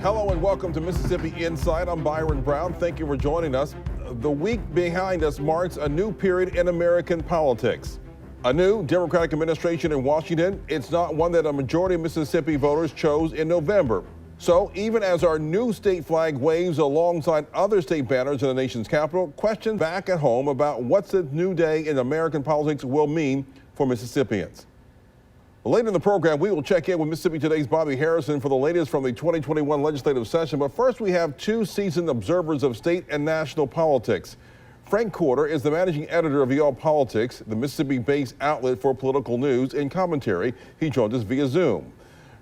Hello and welcome to Mississippi Insight. I'm Byron Brown. Thank you for joining us. The week behind us marks a new period in American politics. A new Democratic administration in Washington. It's not one that a majority of Mississippi voters chose in November. So even as our new state flag waves alongside other state banners in the nation's capital, questions back at home about what this new day in American politics will mean for Mississippians. Later in the program, we will check in with Mississippi Today's Bobby Harrison for the latest from the 2021 legislative session. But first, we have two seasoned observers of state and national politics. Frank Corder is the managing editor of Y'all Politics, the Mississippi-based outlet for political news and commentary. He joins us via Zoom.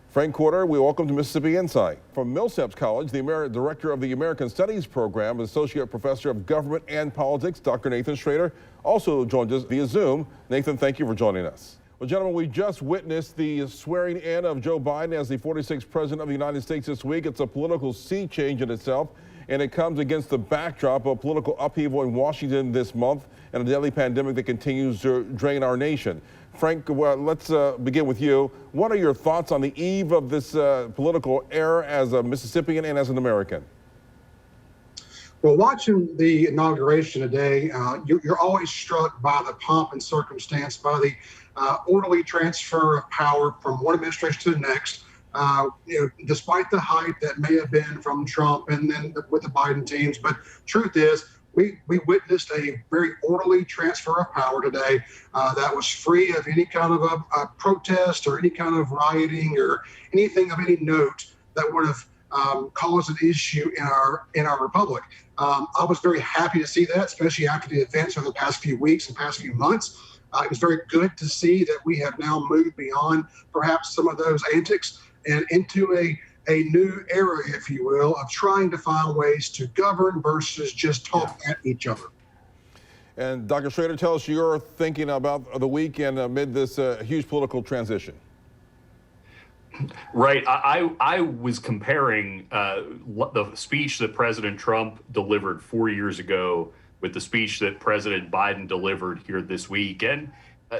Frank Corder, we welcome to Mississippi Insight. From Millsaps College, the director of the American Studies program, associate professor of government and politics, Dr. Nathan Shrader, also joins us via Zoom. Nathan, thank you for joining us. Well, gentlemen, we just witnessed the swearing in of Joe Biden as the 46th president of the United States this week. It's a political sea change in itself, and it comes against the backdrop of political upheaval in Washington this month and a deadly pandemic that continues to drain our nation. Frank, let's begin with you. What are your thoughts on the eve of this political era as a Mississippian and as an American? Well, watching the inauguration today, you're always struck by the pomp and circumstance, by the orderly transfer of power from one administration to the next. Despite the hype that may have been from Trump and then with the Biden teams, but truth is, we witnessed a very orderly transfer of power today that was free of any kind of a protest or any kind of rioting or anything of any note that would have caused an issue in our republic. I was very happy to see that, especially after the events of the past few weeks and past few months. It was very good to see that we have now moved beyond perhaps some of those antics and into a new era, if you will, of trying to find ways to govern versus just talk at each other. And Dr. Shrader, tell us your thinking about the weekend amid this huge political transition. Right. I was comparing the speech that President Trump delivered 4 years ago with the speech that President Biden delivered here this week. And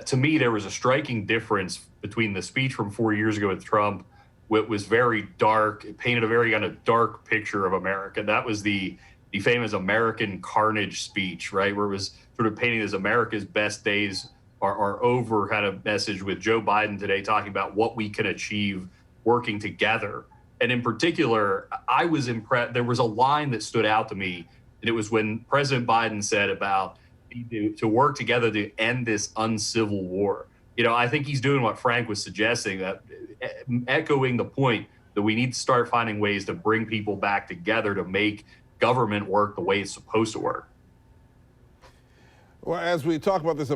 to me, there was a striking difference between the speech from 4 years ago with Trump. It was very dark. It painted a very kind of dark picture of America. That was the famous American carnage speech, right, where it was sort of painting as America's best days are over kind of message, with Joe Biden today talking about what we can achieve working together. And in particular, I was impressed. There was a line that stood out to me, and it was when President Biden said about to work together to end this uncivil war. You know, I think he's doing what Frank was suggesting, that echoing the point that we need to start finding ways to bring people back together to make government work the way it's supposed to work. Well, as we talk about this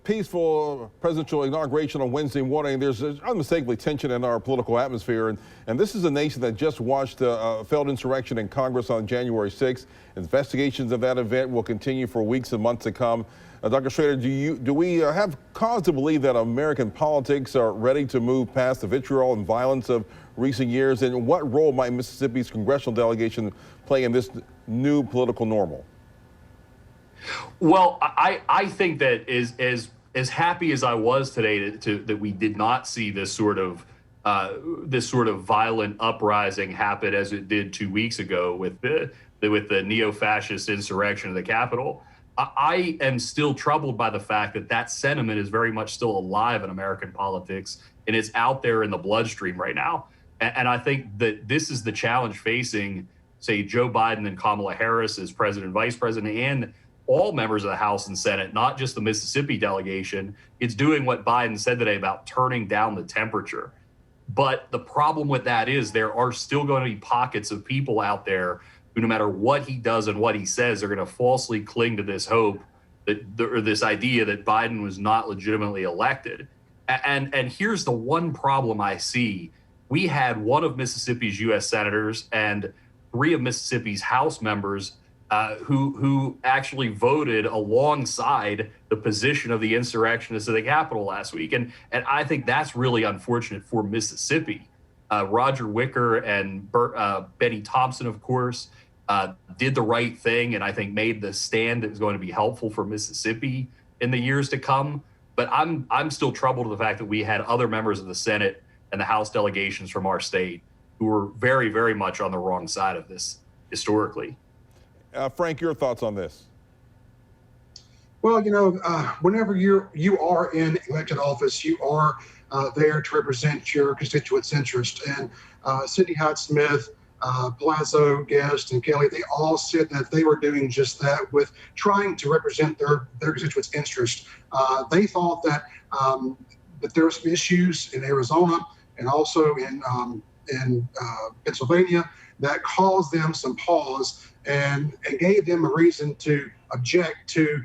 peaceful presidential inauguration on Wednesday morning, there's unmistakably tension in our political atmosphere. And this is a nation that just watched a failed insurrection in Congress on January 6th. Investigations of that event will continue for weeks and months to come. Dr. Shrader, do we have cause to believe that American politics are ready to move past the vitriol and violence of recent years? And what role might Mississippi's congressional delegation play in this new political normal? Well, I think that as happy as I was today that we did not see this sort of violent uprising happen as it did 2 weeks ago with the neo-fascist insurrection of the Capitol. I am still troubled by the fact that that sentiment is very much still alive in American politics, and it's out there in the bloodstream right now. And I think that this is the challenge facing, say, Joe Biden and Kamala Harris as president and vice president, and all members of the House and Senate, not just the Mississippi delegation. It's doing what Biden said today about turning down the temperature. But the problem with that is there are still going to be pockets of people out there who, no matter what he does and what he says, are going to falsely cling to this hope or this idea that Biden was not legitimately elected. And here's the one problem I see. We had one of Mississippi's U.S. senators and 3 of Mississippi's House members who actually voted alongside the position of the insurrectionists of the Capitol last week. And I think that's really unfortunate for Mississippi. Roger Wicker and Benny Thompson, of course, did the right thing and I think made the stand that was going to be helpful for Mississippi in the years to come. But I'm still troubled with the fact that we had other members of the Senate and the House delegations from our state who were very, very much on the wrong side of this historically. Frank, your thoughts on this? Well, whenever you are in elected office, you are there to represent your constituents' interest. And Cindy Hyde-Smith, Palazzo, Guest, and Kelly, they all said that they were doing just that, with trying to represent their constituents' interest. They thought that there were some issues in Arizona and also in Pennsylvania that caused them some pause and gave them a reason to object to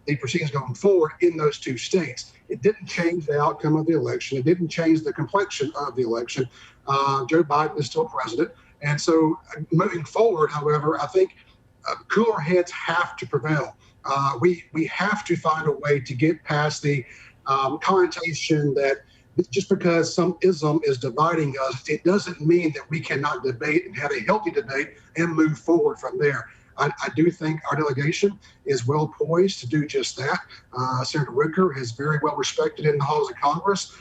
the proceedings going forward in those two states. It didn't change the outcome of the election. It didn't change the complexion of the election. Joe Biden is still president. And so moving forward, however, I think cooler heads have to prevail. We have to find a way to get past the connotation that just because some ism is dividing us, it doesn't mean that we cannot debate and have a healthy debate and move forward from there. I do think our delegation is well poised to do just that. Senator Wicker is very well respected in the halls of Congress.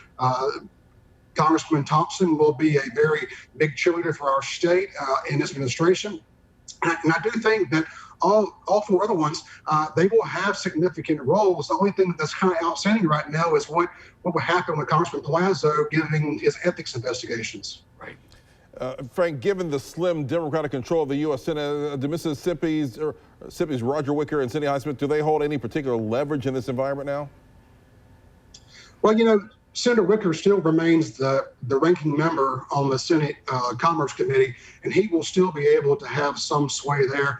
Congressman Thompson will be a very big cheerleader for our state in this administration. And I do think that all four other ones, they will have significant roles. The only thing that's kind of outstanding right now is what will happen with Congressman Palazzo giving his ethics investigations. Right. Frank, given the slim Democratic control of the U.S. Senate, do Mississippi's Roger Wicker and Cindy Hyde-Smith, do they hold any particular leverage in this environment now? Well, Senator Wicker still remains the ranking member on the Senate Commerce Committee, and he will still be able to have some sway there.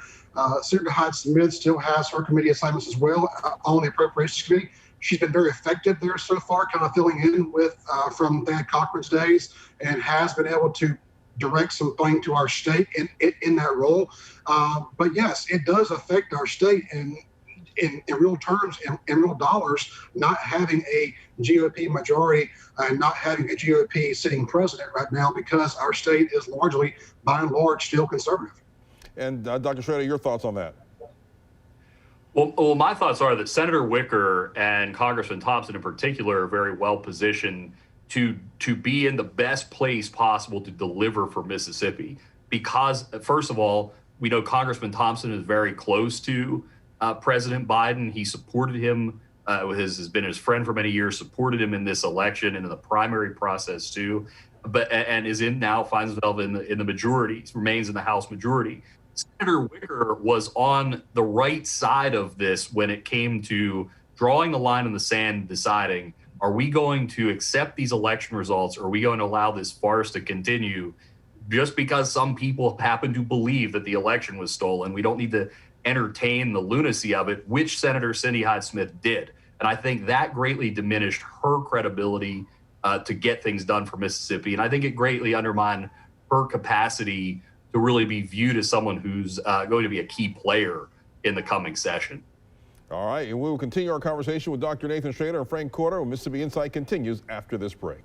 Senator Hyde-Smith still has her committee assignments as well on the Appropriations Committee. She's been very effective there so far, kind of filling in with from Thad Cochran's days, and has been able to direct some funding to our state in that role. But yes, it does affect our state in real terms, in real dollars, not having a GOP majority and not having a GOP sitting president right now, because our state is largely, by and large, still conservative. And Dr. Shrader, your thoughts on that? Well, my thoughts are that Senator Wicker and Congressman Thompson in particular are very well positioned to be in the best place possible to deliver for Mississippi, because first of all, we know Congressman Thompson is very close to President Biden. He supported him, has been his friend for many years, supported him in this election and in the primary process too, and now finds himself in the majority, remains in the House majority. Senator Wicker was on the right side of this when it came to drawing the line in the sand, deciding, are we going to accept these election results, or are we going to allow this farce to continue just because some people happen to believe that the election was stolen? We don't need to entertain the lunacy of it, which Senator Cindy Hyde-Smith did. And I think that greatly diminished her credibility to get things done for Mississippi. And I think it greatly undermined her capacity to really be viewed as someone who's going to be a key player in the coming session. All right, and we will continue our conversation with Dr. Nathan Shrader and Frank Corder when Mississippi Insight continues after this break.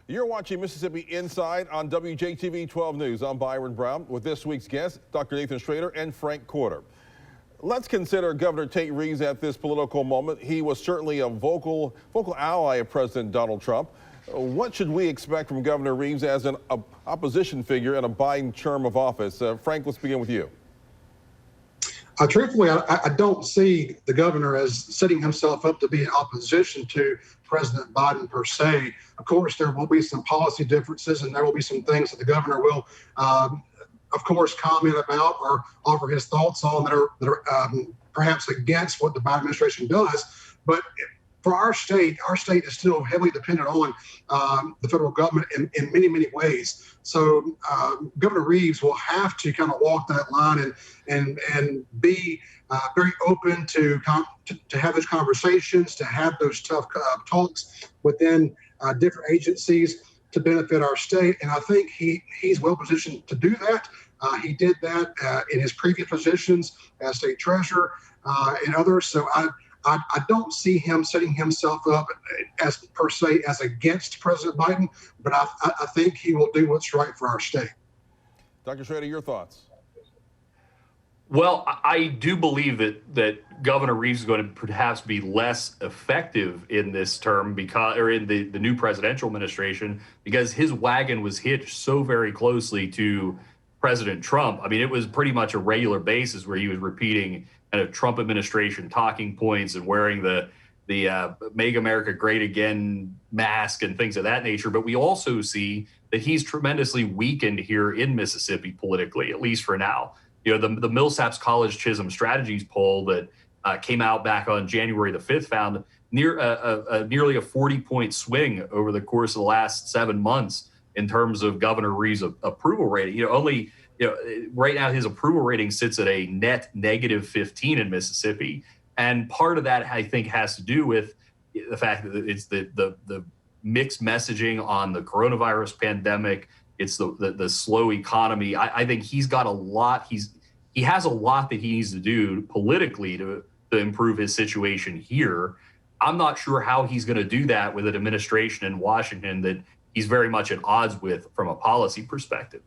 You're watching Mississippi Inside on WJTV 12 News. I'm Byron Brown with this week's guests, Dr. Nathan Shrader and Frank Corder. Let's consider Governor Tate Reeves at this political moment. He was certainly a vocal ally of President Donald Trump. What should we expect from Governor Reeves as an opposition figure in a Biden term of office? Frank, let's begin with you. Truthfully, I don't see the governor as setting himself up to be in opposition to President Biden per se. Of course, there will be some policy differences, and there will be some things that the governor will, of course, comment about or offer his thoughts on that are perhaps against what the Biden administration does. But for our state is still heavily dependent on the federal government in many, many ways. So Governor Reeves will have to kind of walk that line and be very open to have those conversations, to have those tough talks within different agencies to benefit our state. And I think he's well positioned to do that. He did that in his previous positions as state treasurer and others. So I don't see him setting himself up as per se as against President Biden, but I think he will do what's right for our state. Dr. Shrader, your thoughts? Well, I do believe that Governor Reeves is going to perhaps be less effective in this term or in the new presidential administration, because his wagon was hitched so very closely to President Trump. I mean, it was pretty much a regular basis where he was repeating kind of Trump administration talking points and wearing the Make America Great Again mask and things of that nature. But we also see that he's tremendously weakened here in Mississippi politically, at least for now. You know, the Millsaps College Chisholm Strategies poll that came out back on January the 5th found nearly a 40-point swing over the course of the last 7 months in terms of Governor Reeves' approval rating. Right now his approval rating sits at a net negative 15 in Mississippi. And part of that, I think, has to do with the fact that it's the mixed messaging on the coronavirus pandemic. It's the slow economy. I think he's got a lot. He has a lot that he needs to do politically to improve his situation here. I'm not sure how he's going to do that with an administration in Washington that he's very much at odds with from a policy perspective.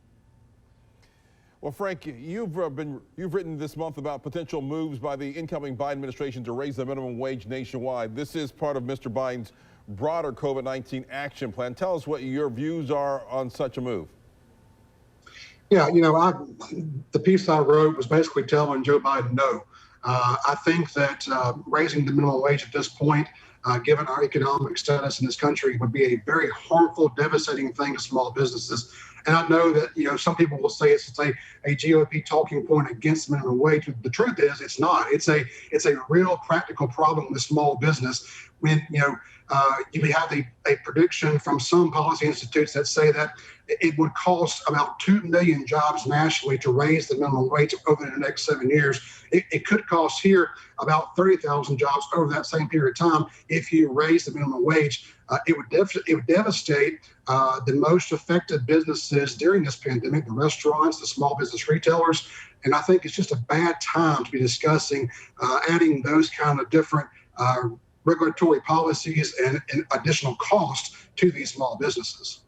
Well, Frank, you've written this month about potential moves by the incoming Biden administration to raise the minimum wage nationwide. This is part of Mr. Biden's broader COVID-19 action plan. Tell us what your views are on such a move. Yeah, the piece I wrote was basically telling Joe Biden no. I think that raising the minimum wage at this point, given our economic status in this country, would be a very harmful, devastating thing to small businesses. And I know that, some people will say it's a GOP talking point against minimum wage. The truth is it's not. It's a real practical problem with small business. When, you have a prediction from some policy institutes that say that it would cost about 2 million jobs nationally to raise the minimum wage over the next 7 years. It could cost here about 30,000 jobs over that same period of time if you raise the minimum wage. It would devastate the most affected businesses during this pandemic, the restaurants, the small business retailers. And I think it's just a bad time to be discussing adding those kind of different regulatory policies and additional costs to these small businesses.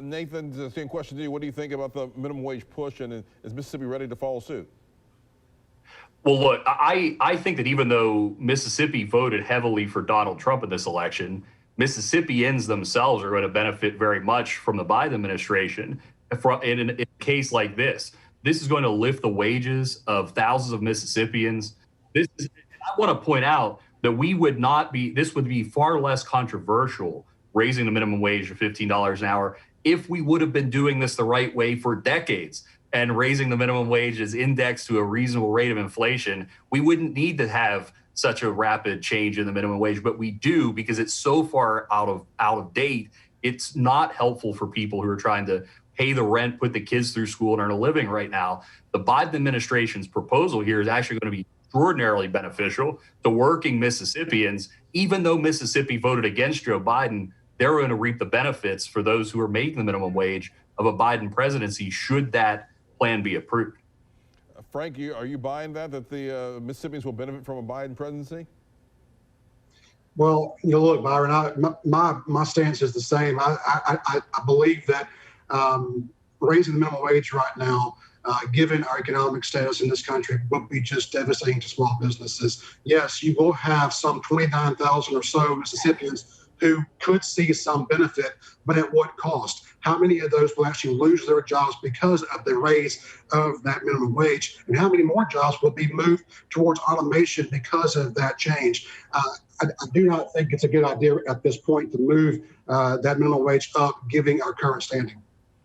Nathan, the same question to you. What do you think about the minimum wage push, and is Mississippi ready to follow suit? Well, look, I think that even though Mississippi voted heavily for Donald Trump in this election, Mississippians themselves are going to benefit very much from the Biden administration. In a case like this is going to lift the wages of thousands of Mississippians. I want to point out that this would be far less controversial, raising the minimum wage to $15 an hour, if we would have been doing this the right way for decades and raising the minimum wage is indexed to a reasonable rate of inflation. We wouldn't need to have such a rapid change in the minimum wage, but we do because it's so far out of date. It's not helpful for people who are trying to pay the rent, put the kids through school, and earn a living right now. The Biden administration's proposal here is actually going to be extraordinarily beneficial to working Mississippians. Even though Mississippi voted against Joe Biden, they're going to reap the benefits for those who are making the minimum wage of a Biden presidency should that plan be approved. Frank, are you buying that the Mississippians will benefit from a Biden presidency? Well, look, Byron, my stance is the same. I believe that raising the minimum wage right now, given our economic status in this country, would be just devastating to small businesses. Yes, you will have some 29,000 or so Mississippians who could see some benefit, but at what cost? How many of those will actually lose their jobs because of the raise of that minimum wage? And how many more jobs will be moved towards automation because of that change? I do not think it's a good idea at this point to move that minimum wage up, given our current standing.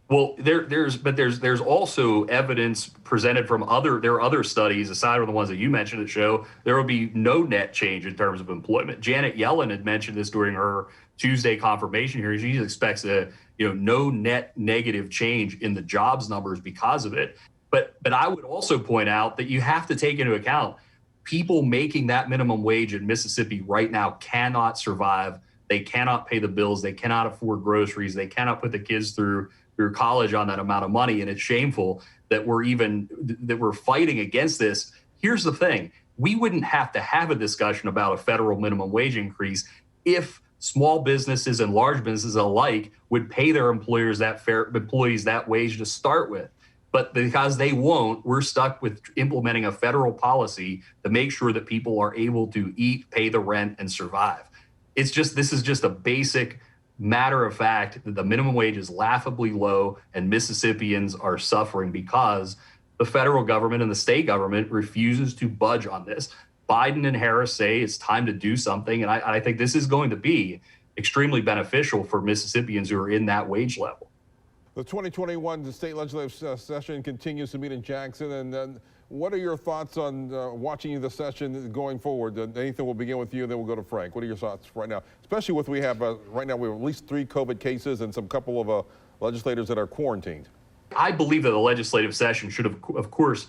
Well, there's also evidence presented from other studies aside from the ones that you mentioned that show there will be no net change in terms of employment. Janet Yellen had mentioned this during her Tuesday confirmation hearing. She expects no net negative change in the jobs numbers because of it. But I would also point out that you have to take into account people making that minimum wage in Mississippi right now cannot survive. They cannot pay the bills. They cannot afford groceries. They cannot put the kids through your college on that amount of money. And it's shameful that we're fighting against this. Here's the thing. We wouldn't have to have a discussion about a federal minimum wage increase if small businesses and large businesses alike would pay their employees that wage to start with. But because they won't, we're stuck with implementing a federal policy to make sure that people are able to eat, pay the rent, and survive. This is just a basic matter of fact that the minimum wage is laughably low and Mississippians are suffering because the federal government and the state government refuses to budge on this. Biden and Harris say it's time to do something. And I think this is going to be extremely beneficial for Mississippians who are in that wage level. The 2021 state legislative session continues to meet in Jackson. And what are your thoughts on watching the session going forward? Nathan, we'll begin with you, and then we'll go to Frank. What are your thoughts right now? Especially with right now we have at least 3 COVID cases and some couple of legislators that are quarantined. I believe that the legislative session should have, of course,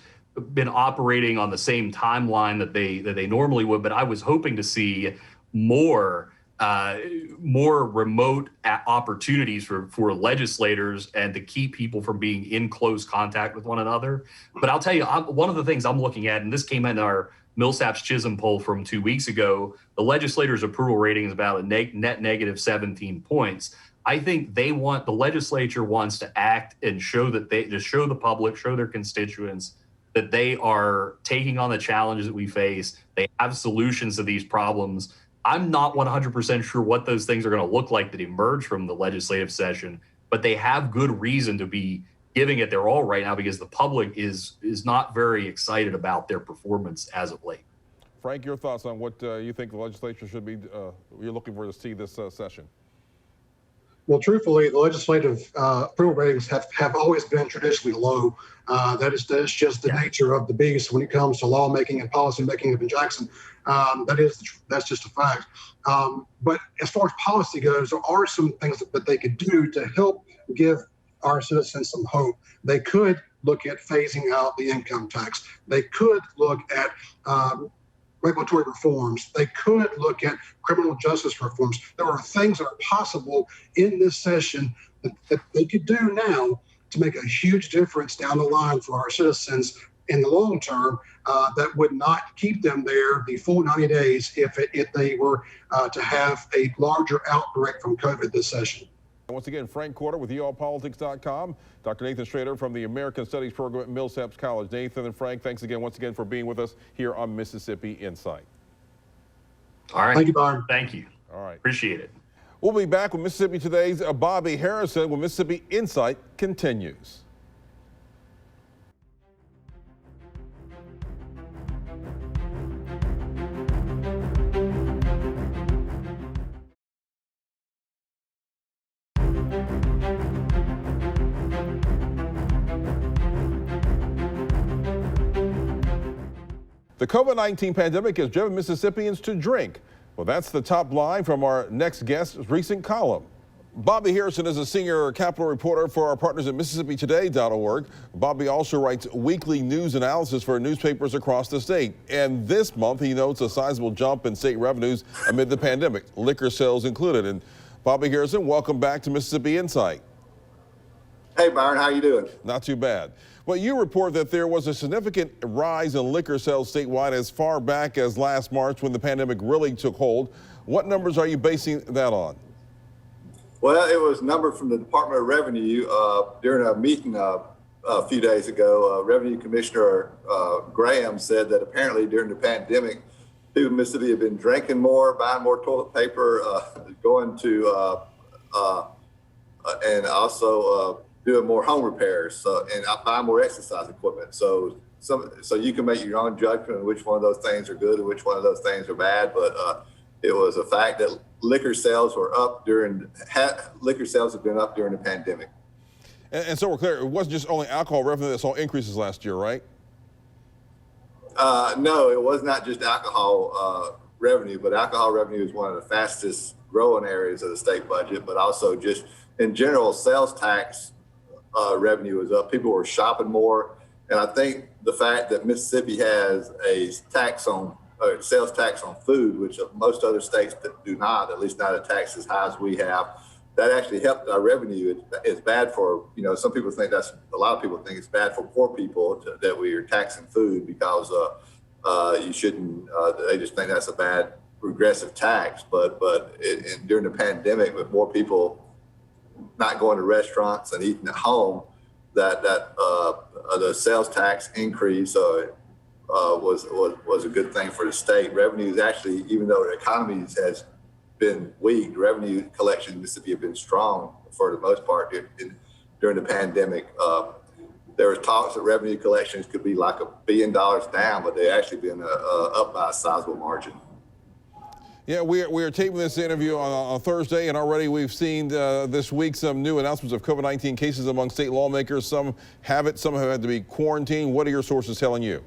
been operating on the same timeline that they normally would, but I was hoping to see more remote opportunities for legislators and to keep people from being in close contact with one another. But I'll tell you, one of the things I'm looking at, and this came in our Millsaps Chisholm poll from 2 weeks ago, the legislators' approval rating is about a net negative 17 points. I think the legislature wants to act and show the public, show their constituents that they are taking on the challenges that we face. They have solutions to these problems. I'm not 100% sure what those things are going to look like that emerge from the legislative session, but they have good reason to be giving it their all right now because the public is not very excited about their performance as of late. Frank, your thoughts on what you think the legislature should be, you're looking for to see this session? Well, truthfully, the legislative approval ratings have always been traditionally low. That is just the nature of the beast when it comes to lawmaking and policy making up in Jackson. That's just a fact. But as far as policy goes, there are some things that they could do to help give our citizens some hope. They could look at phasing out the income tax. They could look at regulatory reforms. They could look at criminal justice reforms. There are things that are possible in this session that they could do now to make a huge difference down the line for our citizens in the long term that would not keep them there the full 90 days if they were to have a larger outbreak from COVID this session. Once again, Frank Quarter with EOPolitics.com. Dr. Nathan Shrader from the American Studies program at Millsaps College. Nathan and Frank, thanks again once again for being with us here on Mississippi Insight. All right. Thank you, Byron. Thank you. All right. Appreciate it. We'll be back with Mississippi Today's Bobby Harrison when Mississippi Insight continues. The COVID-19 pandemic has driven Mississippians to drink. Well, that's the top line from our next guest's recent column. Bobby Harrison is a senior Capitol reporter for our partners at MississippiToday.org. Bobby also writes weekly news analysis for newspapers across the state. And this month, he notes a sizable jump in state revenues amid the pandemic, liquor sales included. And Bobby Harrison, welcome back to Mississippi Insight. Hey, Byron, how you doing? Not too bad. Well, you report that there was a significant rise in liquor sales statewide as far back as last March when the pandemic really took hold. What numbers are you basing that on? Well, it was a number from the Department of Revenue during a meeting a few days ago. Revenue Commissioner Graham said that apparently during the pandemic, people in Mississippi have been drinking more, buying more toilet paper, going to and also doing more home repairs and buying more exercise equipment. So you can make your own judgment of which one of those things are good and which one of those things are bad. But it was a fact that liquor sales have been up during the pandemic. And so we're clear, it wasn't just only alcohol revenue that saw increases last year, right? No, it was not just alcohol revenue, but alcohol revenue is one of the fastest growing areas of the state budget, but also just in general, sales tax revenue was up. People were shopping more. And I think the fact that Mississippi has a sales tax on food, which most other states do not, at least not a tax as high as we have, that actually helped our revenue. It's bad for, some people think a lot of people think it's bad for poor people that we are taxing food because you shouldn't, they just think that's a bad regressive tax. But during the pandemic, with more people not going to restaurants and eating at home, that the sales tax increase was a good thing for the state. Revenues actually, even though the economy has been weak, revenue collection in Mississippi have been strong for the most part during the pandemic. There was talks that revenue collections could be like $1 billion down, but they actually been up by a sizable margin. Yeah, we are taping this interview on Thursday, and already we've seen this week some new announcements of COVID-19 cases among state lawmakers. Some have it, some have had to be quarantined. What are your sources telling you?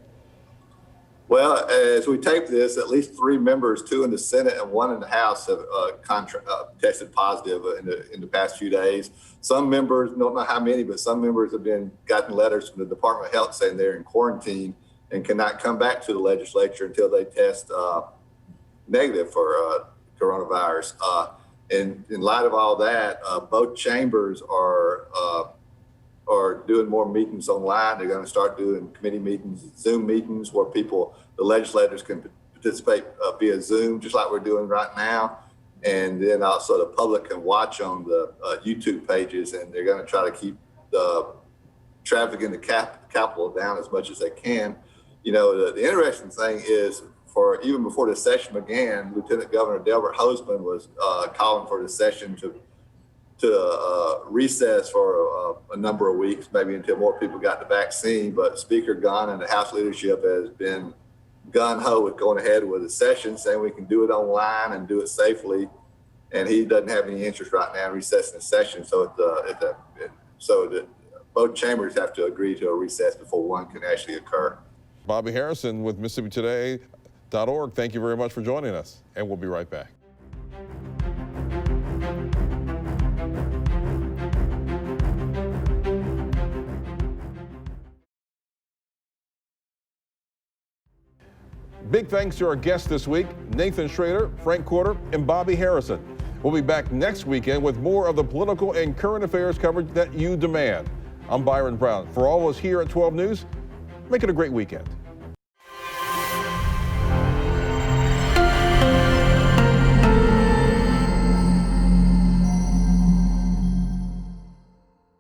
Well, as we tape this, at least 3 members, 2 in the Senate and 1 in the House, have tested positive in the past few days. Some members, don't know how many, but some members have gotten letters from the Department of Health saying they're in quarantine and cannot come back to the legislature until they test negative for coronavirus. In light of all that, both chambers are doing more meetings online. They're going to start doing committee meetings, Zoom meetings, where the legislators can participate via Zoom, just like we're doing right now. And then also the public can watch on the YouTube pages, and they're going to try to keep the traffic in the Capitol down as much as they can. The interesting thing is, even before the session began, Lieutenant Governor Delbert Hosemann was calling for the session to recess for a number of weeks, maybe until more people got the vaccine. But Speaker Gunn and the House leadership has been gung-ho with going ahead with the session, saying we can do it online and do it safely. And he doesn't have any interest right now in recessing the session. So both chambers have to agree to a recess before one can actually occur. Bobby Harrison with MississippiToday.org. Thank you very much for joining us, and we'll be right back. Big thanks to our guests this week, Nathan Shrader, Frank Quarter, and Bobby Harrison. We'll be back next weekend with more of the political and current affairs coverage that you demand. I'm Byron Brown. For all of us here at 12 News, make it a great weekend.